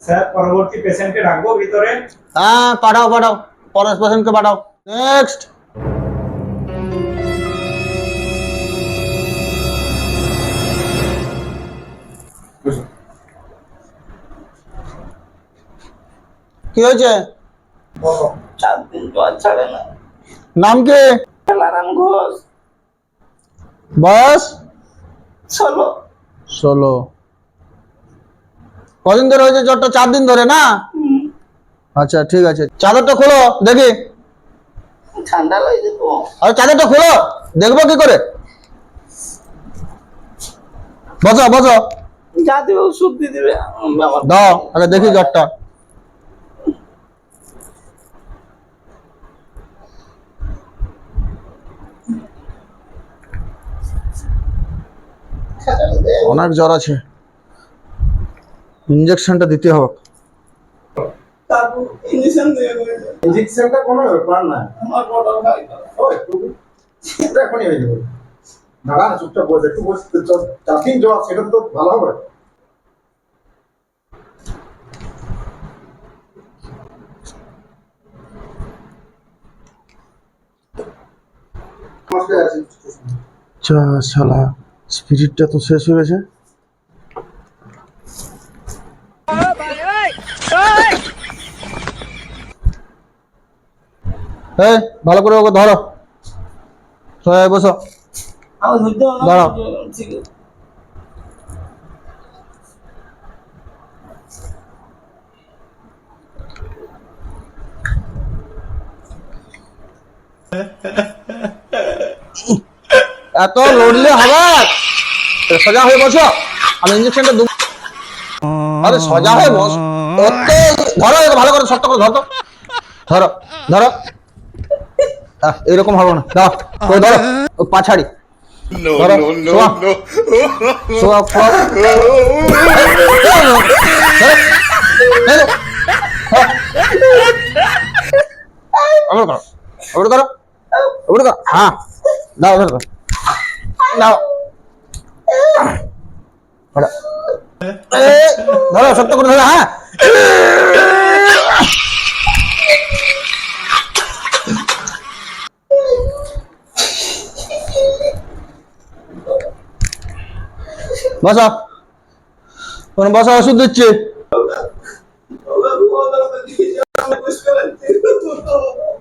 Sir পরবর্তী পেশেন্টকে রাখবো ভিতরে। হ্যাঁ পাঠাও পাঠাও, পরের পেশেন্টকে পাঠাও। নেক্সট। কি হয়েছে? 4 দিন জ্বর ছাড়ে না। নাম কি? লারাম ঘোষ। বয়স? 16। 16। কদিন ধরে হয়েছে জ্বরটা? 4 দিন ধরে না? আচ্ছা ঠিক আছে, চাদরটা খোলো দেখি। ঠান্ডা লাগছে তো। আরে চাদরটা খোলো, দেখবো কি করে। বসো বসো। যা দেবে ওষুধ দিয়ে দেবে। দাও আগে দেখি জ্বরটা। অনেক জ্বর আছে, ইঞ্জেকশনটা দিতে হবে। তারপর ইঞ্জেকশন দিয়ে দেবে। ইঞ্জেকশনটা কোনো ব্যাপার না। আমার বড় ভাই। ওই তুমি সেটা এখনই হয়ে যাবে। দাঁড়া না, চুপচাপ বসে একটু বসে 4 দিন জ্বর, সেটা তো ভালো হবে। শালা স্পিরিটটা তো শেষ হয়ে গেছে। এই ভালো করে ওকে ধরো, সবাই বসো। আমি ধরতে দাঁড়াও। ঠিক আছে। এত লড়লে হবে? সোজা হয়ে বসো, আমি ইঞ্জেকশনটা দেবো। আরে সোজা হয়ে বস। ধরো একে ভালো করে, শক্ত করে ধরো, ধরো ধরো। এরকম হবে না, দাও তো ধরো, পা ছাড়ি ধরো। শোয়া শোয়া শোয়া। হ্যাঁ দাও ধরো দাও, ধরো শক্ত করে ধরো। হ্যাঁ বসো, বসো, ওষুধ দিচ্ছি।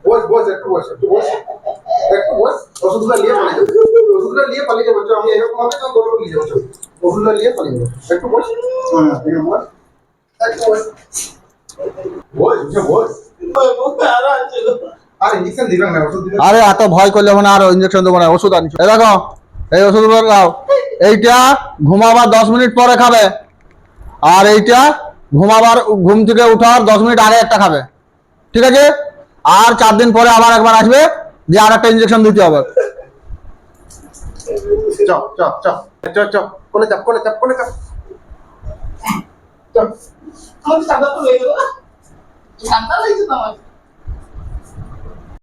বস বস একটু বস, একটু বস, একটু বস। ওষুধগুলো নিয়ে পালিয়ে যাবো, ওষুধগুলো নিয়ে পালিয়ে যাবো। আমি এরকম হবে তো গরম নিয়ে যাবো, ওষুধগুলো নিয়ে পালিয়ে যাবো। একটু বস, একটু বস, একটু বস, বস উঠে বস। আর ইঞ্জেকশন দিবেন না, ওষুধ দিবেন। আরে এত ভয় করলে হবে না, আর ইঞ্জেকশন দেবো না, ওষুধ আনছো। এই দেখো, এই ওষুধগুলো দাও। এইটা ঘুমাবার 10 মিনিট পরে খাবে, আর এইটা ঘুমাবার ঘুম থেকে উঠার 10 মিনিট আগে একটা খাবে, ঠিক আছে? আর 4 দিন পরে আবার একবার আসবে, যে আর একটা ইঞ্জেকশন দিতে হবে। Chop chop chop chop chop, কোলে চাপ, কোলে চাপ, কোলে চাপ, চপ। আমার ঠান্ডা তো লেগে গেল। ঠান্ডা লাগছে তো আমার।